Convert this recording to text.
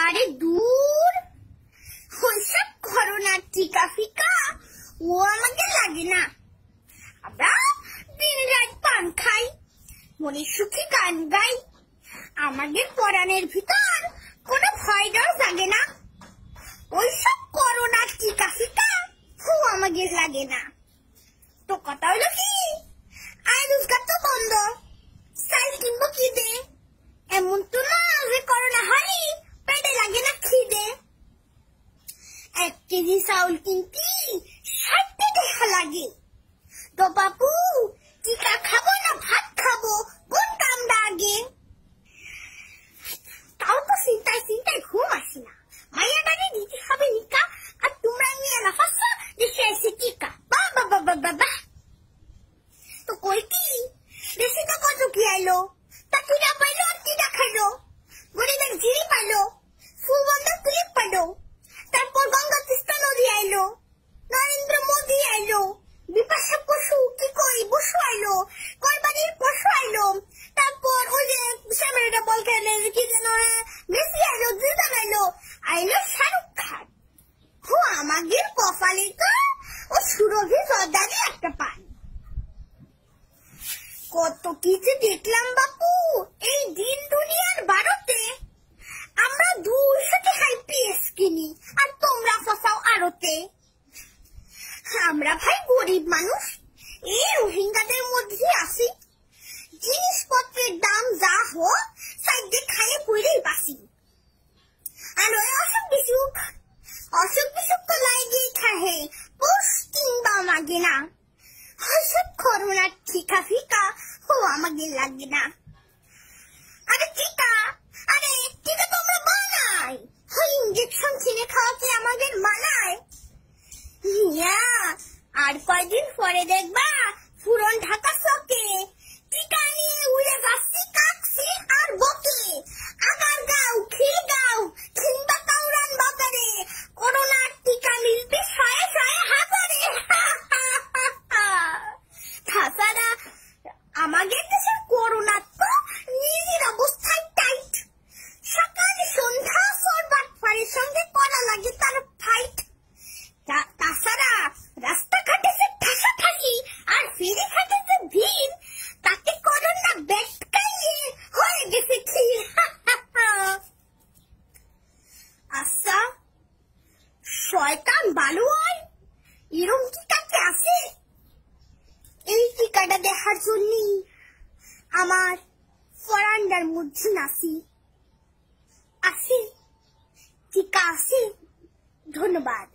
আরে দূর, ওইসব করোনার টিকা ফিকা ও আমাকে লাগে না। আমরা দিন রাত পান খাই, মনে সুখী গান গাই, আমাদের পরাণের ভিতর কোনো ভয় ডর জাগে না। ওইসব করোনার টিকা ফিকা ও আমাদের লাগে না। তো কথা হইলো কি, আয় রোজগার তো বন্ধ, চাল কিনবো কি দে? এমন তো না যে করোনা হয়নি পেটে লাগে না খিদে। 1 কেজি চাউল কিনতে 60 টাকা লাগে। তো বাপু টিকা খাবো না ভাত খাবো, কোনটা আমরা আগে? তাও তো চিন্তায় চিন্তায় ঘুম আসি না। মাইয়াটাকে দিতে হবে নিকা, আর তোমরা নিয়ে লাফাচ্ছ যে শেষে টিকা। বাবা বাবা বাবা, তো কই কি রেসিটা কত কি আইলো? তা টিকা পাইলো আর টিকা খাইলো, গরিবের ঝিরি পাইলো, সুবন্ধের ক্লিপ পাইলো, তারপর গঙ্গা তিস্তা নদী আইলো, নরেন্দ্র মোদী আইলো, বিপাশা পশু কি কই বসু আইলো, কয়বাড়ির পশু আইলো, তারপর ওই যে শ্যামেরটা বল খেলে কি যেন মেসি আইলো, জিদান আইলো, আইলো শাহরুখ খান। হো আমাদের কপালে তো ও সুরভি সর্দারি একটা পান। কত কিছু দেখলাম বাপু এই দিন দুনিয়ার ভারতে। আমরা 200 টাকায় পিএস কিনি আর তোমরা ফসাও আড়তে। আমরা ভাই গরিব মানুষ, এই রোহিঙ্গাদের মধ্যে আসি। জিনিসপত্রের দাম যা হোক সাইডে খাইয়ে পড়েই বাসি। আর ওই অসুখ বিসুখ তো লাগিয়ে খাহে, পোষ কিংবা মাগে না। ওইসব করোনার টিকা ফিকা ও আমাকে লাগে না। আরে টিকা তো আমরা বানাই, ওই ইঞ্জেকশন কিনে খাওয়াতে আমাদের মানায়। আর কয়দিন পরে দেখবা পুরন ঢাকা চকে টিকা নিয়ে উড়ে যাচ্ছি কাকছি আর বকে। আগার গাও খিলগাঁও কিংবা কাউরান বাজারে করোনার টিকা মিলবে 100 হাজারে। তাছাড়া আমাদের দেশের করোনা তো নিজের অবস্থায় টাইট। সকাল সন্ধ্যা সরবার ফাঁড়ির সঙ্গে করা লাগে তার ফাইট। তাছাড়া রাস্তাঘাটে যে ঠাসাঠাসি আর ফেরিঘাটে যে ভিড়, তাতে করোনা বেটকাইয়ে হয়ে গেছে ক্ষীর। আচ্ছা, শয়তান বালুয়ায় এরম টিকাতে আছে? এই টিকাটা দেখার জন্যই আমার ফরান্ডার মধ্যে নাসি আছে। টিকা আছে। ধন্যবাদ।